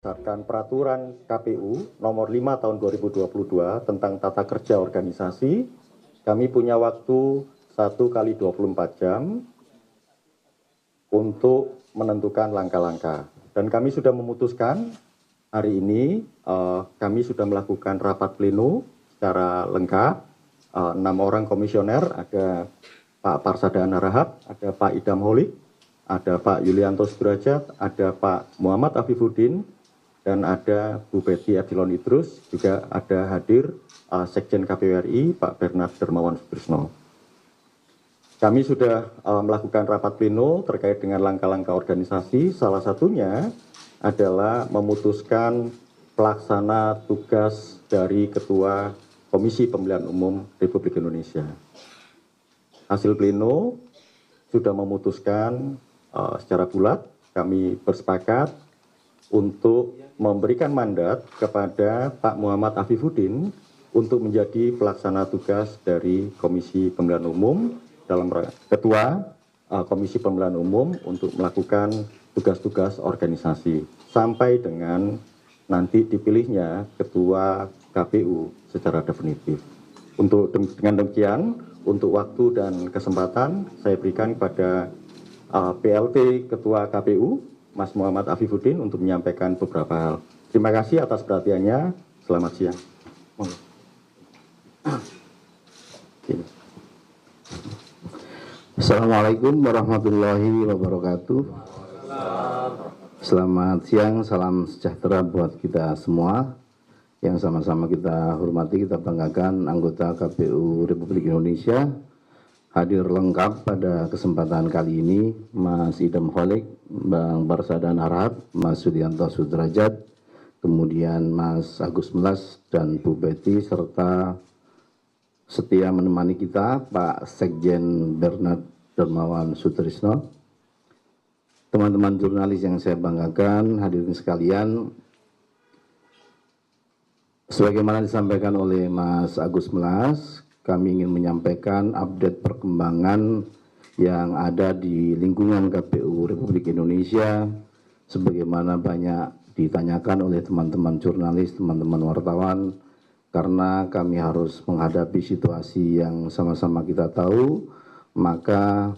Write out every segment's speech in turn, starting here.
Berdasarkan peraturan KPU nomor 5 tahun 2022 tentang tata kerja organisasi, kami punya waktu 1 kali 24 jam untuk menentukan langkah-langkah. Dan kami sudah memutuskan hari ini kami sudah melakukan rapat pleno secara lengkap. 6 orang komisioner, ada Pak Parsadana Rahab, ada Pak Idam Holik, ada Pak Yulianto Sudrajat, ada Pak Muhammad Afifuddin, dan ada Bu Betty Adilon Idrus, juga ada hadir Sekjen KPU RI Pak Bernard Dermawan Sutrisno. Kami sudah melakukan rapat pleno terkait dengan langkah-langkah organisasi, salah satunya adalah memutuskan pelaksana tugas dari Ketua Komisi Pemilihan Umum Republik Indonesia. Hasil pleno sudah memutuskan secara bulat, kami bersepakat untuk memberikan mandat kepada Pak Muhammad Afifuddin untuk menjadi pelaksana tugas dari Komisi Pemilihan Umum dalam Ketua Komisi Pemilihan Umum untuk melakukan tugas-tugas organisasi sampai dengan nanti dipilihnya Ketua KPU secara definitif. Dengan demikian, untuk waktu dan kesempatan saya berikan kepada PLT Ketua KPU Mas Muhammad Afifuddin untuk menyampaikan beberapa hal. Terima kasih atas perhatiannya. Selamat siang. Assalamualaikum warahmatullahi wabarakatuh. Selamat siang, salam sejahtera buat kita semua. Yang sama-sama kita hormati, kita banggakan anggota KPU Republik Indonesia hadir lengkap pada kesempatan kali ini, Mas Idam Holik, Bang Parsadana Rahab, Mas Yulianto Sudrajat, kemudian Mas Agus Melas dan Bu Betty, serta setia menemani kita Pak Sekjen Bernard Dermawan Sutrisno. Teman-teman jurnalis yang saya banggakan, hadirin sekalian, sebagaimana disampaikan oleh Mas Agus Melas, kami ingin menyampaikan update perkembangan yang ada di lingkungan KPU Republik Indonesia, sebagaimana banyak ditanyakan oleh teman-teman jurnalis, teman-teman wartawan, karena kami harus menghadapi situasi yang sama-sama kita tahu. Maka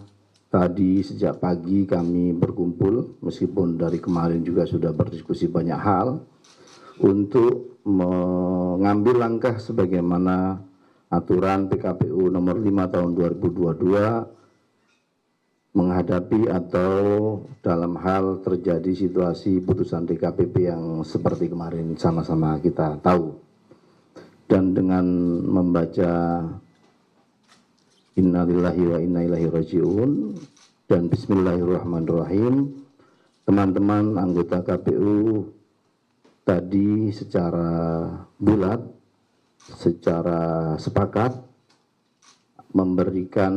tadi sejak pagi kami berkumpul, meskipun dari kemarin juga sudah berdiskusi banyak hal, untuk mengambil langkah sebagaimana aturan PKPU nomor 5 tahun 2022 menghadapi atau dalam hal terjadi situasi putusan DKPP yang seperti kemarin sama-sama kita tahu. Dan dengan membaca Innalillahi wa inna ilaihi raji'un dan Bismillahirrahmanirrahim, teman-teman anggota KPU tadi secara bulat, secara sepakat memberikan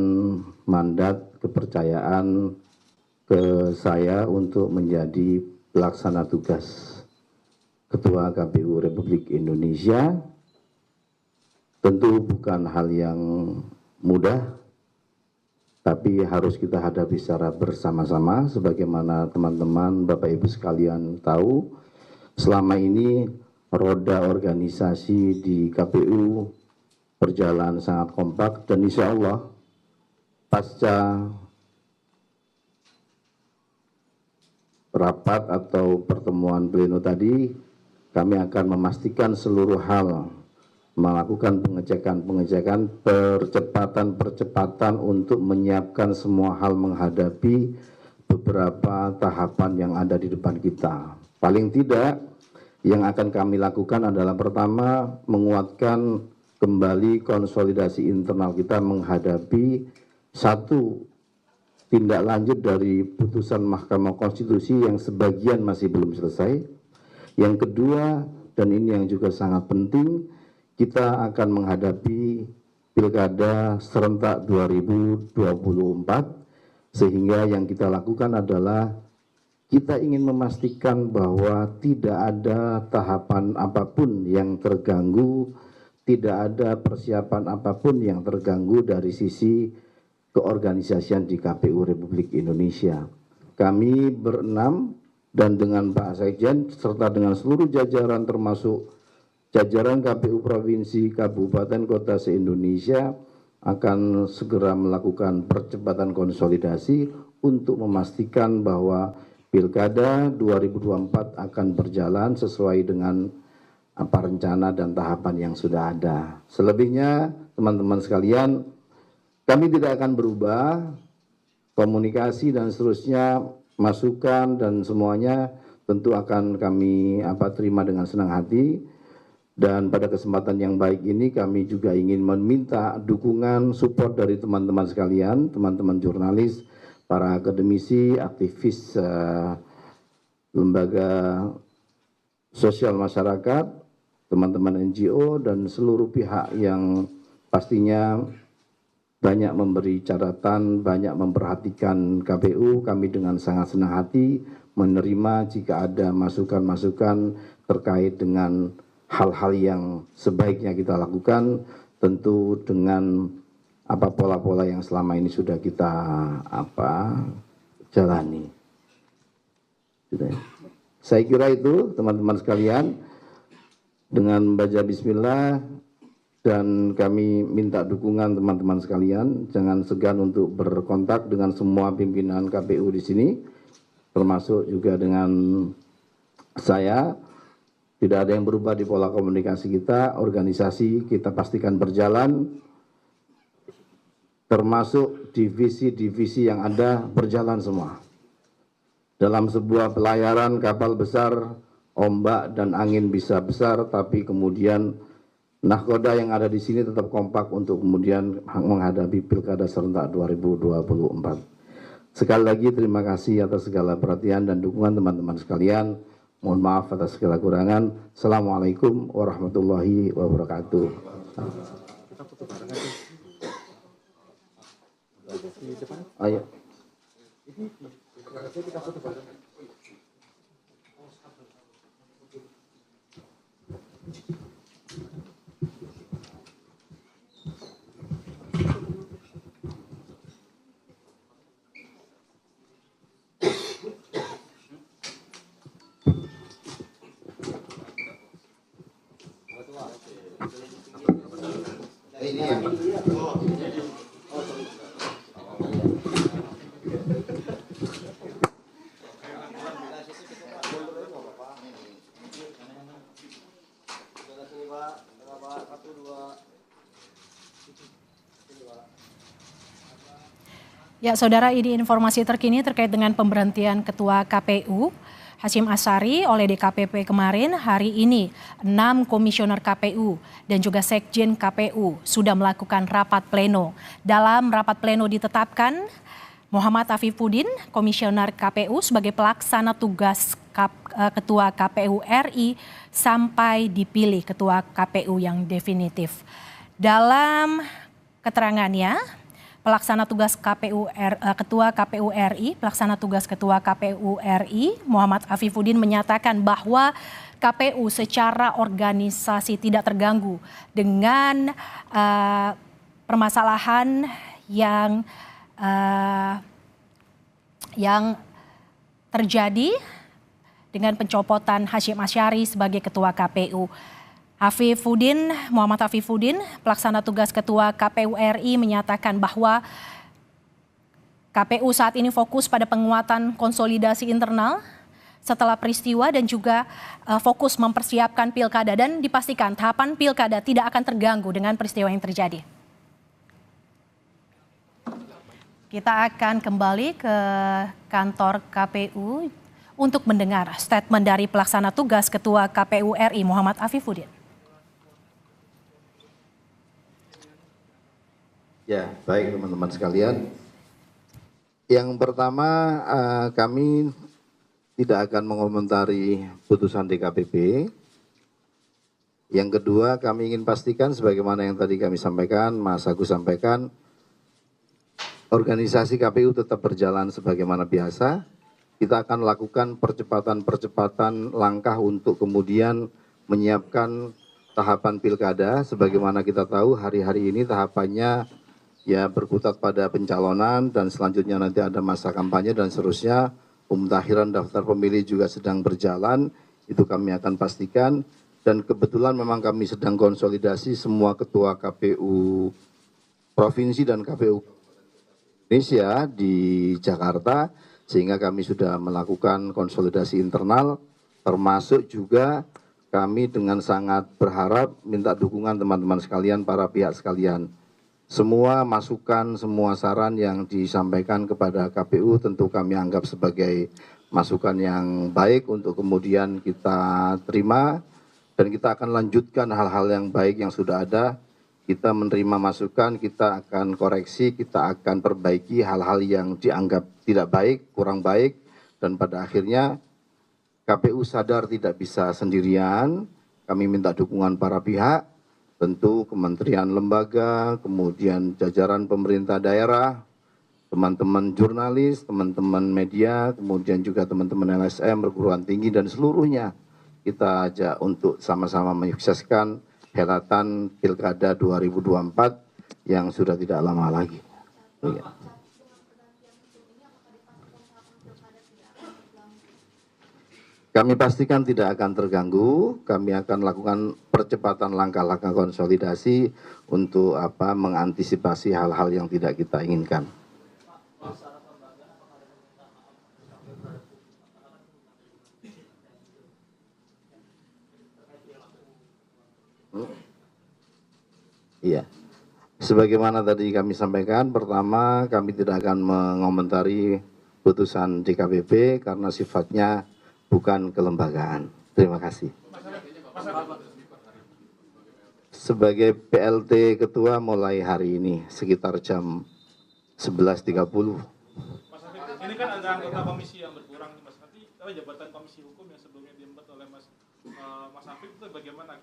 mandat kepercayaan ke saya untuk menjadi pelaksana tugas Ketua KPU Republik Indonesia. Tentu bukan hal yang mudah, tapi harus kita hadapi secara bersama-sama. Sebagaimana teman-teman Bapak Ibu sekalian tahu, selama ini roda organisasi di KPU berjalan sangat kompak, dan insya Allah pasca rapat atau pertemuan pleno tadi, kami akan memastikan seluruh hal, melakukan pengecekan, percepatan untuk menyiapkan semua hal menghadapi beberapa tahapan yang ada di depan kita. Paling tidak, yang akan kami lakukan adalah pertama, menguatkan kembali konsolidasi internal kita menghadapi satu tindak lanjut dari putusan Mahkamah Konstitusi yang sebagian masih belum selesai. Yang kedua, dan ini yang juga sangat penting, kita akan menghadapi Pilkada serentak 2024, sehingga yang kita lakukan adalah kita ingin memastikan bahwa tidak ada tahapan apapun yang terganggu, tidak ada persiapan apapun yang terganggu dari sisi keorganisasian di KPU Republik Indonesia. Kami berenam dan dengan Pak Sekjen serta dengan seluruh jajaran termasuk jajaran KPU Provinsi, Kabupaten, Kota se-Indonesia akan segera melakukan percepatan konsolidasi untuk memastikan bahwa Pilkada 2024 akan berjalan sesuai dengan apa rencana dan tahapan yang sudah ada. Selebihnya, teman-teman sekalian, kami tidak akan berubah, komunikasi dan seterusnya, masukan dan semuanya tentu akan kami terima dengan senang hati. Dan pada kesempatan yang baik ini kami juga ingin meminta dukungan, support dari teman-teman sekalian, teman-teman jurnalis, para akademisi, aktivis lembaga sosial masyarakat, teman-teman NGO, dan seluruh pihak yang pastinya banyak memberi catatan, banyak memperhatikan KPU. Kami dengan sangat senang hati menerima jika ada masukan-masukan terkait dengan hal-hal yang sebaiknya kita lakukan, tentu dengan pola-pola yang selama ini sudah kita jalani. Saya kira itu teman-teman sekalian, dengan membaca bismillah dan kami minta dukungan teman-teman sekalian, jangan segan untuk berkontak dengan semua pimpinan KPU di sini, termasuk juga dengan saya. Tidak ada yang berubah di pola komunikasi kita, organisasi kita pastikan berjalan, termasuk divisi-divisi yang ada berjalan semua. Dalam sebuah pelayaran kapal besar, ombak dan angin bisa besar, tapi kemudian nahkoda yang ada di sini tetap kompak untuk kemudian menghadapi Pilkada serentak 2024. Sekali lagi terima kasih atas segala perhatian dan dukungan teman-teman sekalian. Mohon maaf atas segala kurangan. Assalamualaikum warahmatullahi wabarakatuh. Ayo. Ya, Saudara, ini informasi terkini terkait dengan pemberhentian Ketua KPU Hasyim Asyari oleh DKPP kemarin. Hari ini 6 komisioner KPU dan juga Sekjen KPU sudah melakukan rapat pleno. Dalam rapat pleno ditetapkan Muhammad Afifuddin, komisioner KPU sebagai pelaksana tugas Ketua KPU RI sampai dipilih Ketua KPU yang definitif. Dalam keterangannya, Ketua KPU RI, pelaksana tugas Ketua KPU RI, Muhammad Afifuddin menyatakan bahwa KPU secara organisasi tidak terganggu dengan permasalahan yang terjadi dengan pencopotan Hasyim Asyari sebagai Ketua KPU. Muhammad Afifuddin, pelaksana tugas Ketua KPU RI menyatakan bahwa KPU saat ini fokus pada penguatan konsolidasi internal setelah peristiwa dan juga fokus mempersiapkan pilkada dan dipastikan tahapan pilkada tidak akan terganggu dengan peristiwa yang terjadi. Kita akan kembali ke kantor KPU untuk mendengar statement dari pelaksana tugas Ketua KPU RI Muhammad Afifuddin. Ya, baik teman-teman sekalian. Yang pertama, kami tidak akan mengomentari putusan DKPP. Yang kedua, kami ingin pastikan sebagaimana yang tadi kami sampaikan, Mas Agus sampaikan, organisasi KPU tetap berjalan sebagaimana biasa. Kita akan lakukan percepatan langkah untuk kemudian menyiapkan tahapan pilkada. Sebagaimana kita tahu, hari-hari ini tahapannya ya berkutat pada pencalonan dan selanjutnya nanti ada masa kampanye dan seterusnya. Pemutahiran daftar pemilih juga sedang berjalan, itu kami akan pastikan. Dan kebetulan memang kami sedang konsolidasi semua ketua KPU Provinsi dan KPU Indonesia di Jakarta, sehingga kami sudah melakukan konsolidasi internal, termasuk juga kami dengan sangat berharap minta dukungan teman-teman sekalian, para pihak sekalian. Semua masukan, semua saran yang disampaikan kepada KPU tentu kami anggap sebagai masukan yang baik untuk kemudian kita terima, dan kita akan lanjutkan hal-hal yang baik yang sudah ada. Kita menerima masukan, kita akan koreksi, kita akan perbaiki hal-hal yang dianggap tidak baik, kurang baik, dan pada akhirnya KPU sadar tidak bisa sendirian. Kami minta dukungan para pihak, tentu kementerian lembaga, kemudian jajaran pemerintah daerah, teman-teman jurnalis, teman-teman media, kemudian juga teman-teman LSM, perguruan tinggi, dan seluruhnya kita ajak untuk sama-sama menyukseskan helatan Pilkada 2024 yang sudah tidak lama lagi. Ya. Kami pastikan tidak akan terganggu, kami akan lakukan percepatan langkah-langkah konsolidasi untuk mengantisipasi hal-hal yang tidak kita inginkan. Iya, sebagaimana tadi kami sampaikan, pertama kami tidak akan mengomentari putusan DKPP karena sifatnya bukan kelembagaan. Terima kasih. Sebagai PLT Ketua mulai hari ini sekitar jam 11.30. Mas Hafid, ini kan ada anggota komisi yang berkurang, Mas. Nanti jabatan komisi hukum yang sebelumnya diembat oleh Mas Hafid itu bagaimana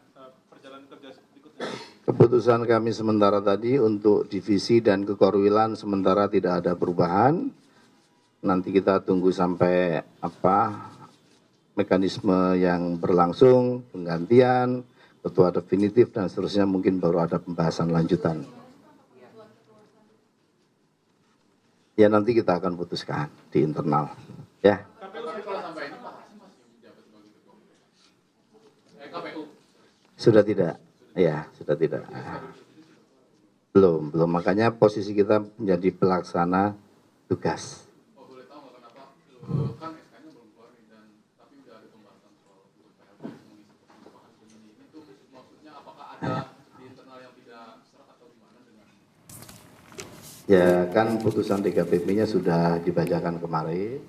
perjalanan kerja berikutnya? Keputusan kami sementara tadi untuk divisi dan kekorwilan sementara tidak ada perubahan. Nanti kita tunggu sampai mekanisme yang berlangsung, penggantian, ketua definitif dan seterusnya, mungkin baru ada pembahasan lanjutan. Ya nanti kita akan putuskan di internal. Ya. Sudah tidak. Ya, sudah tidak. Belum. Makanya posisi kita menjadi pelaksana tugas. Oh, boleh tahu nggak kenapa? Kan SK-nya belum keluar nih, dan tapi udah ada pembahasan soal PLT mengisi ini. Itu maksudnya apakah ada di internal yang tidak serak atau gimana dengan? Ya, kan putusan DKPP-nya sudah dibacakan kemarin.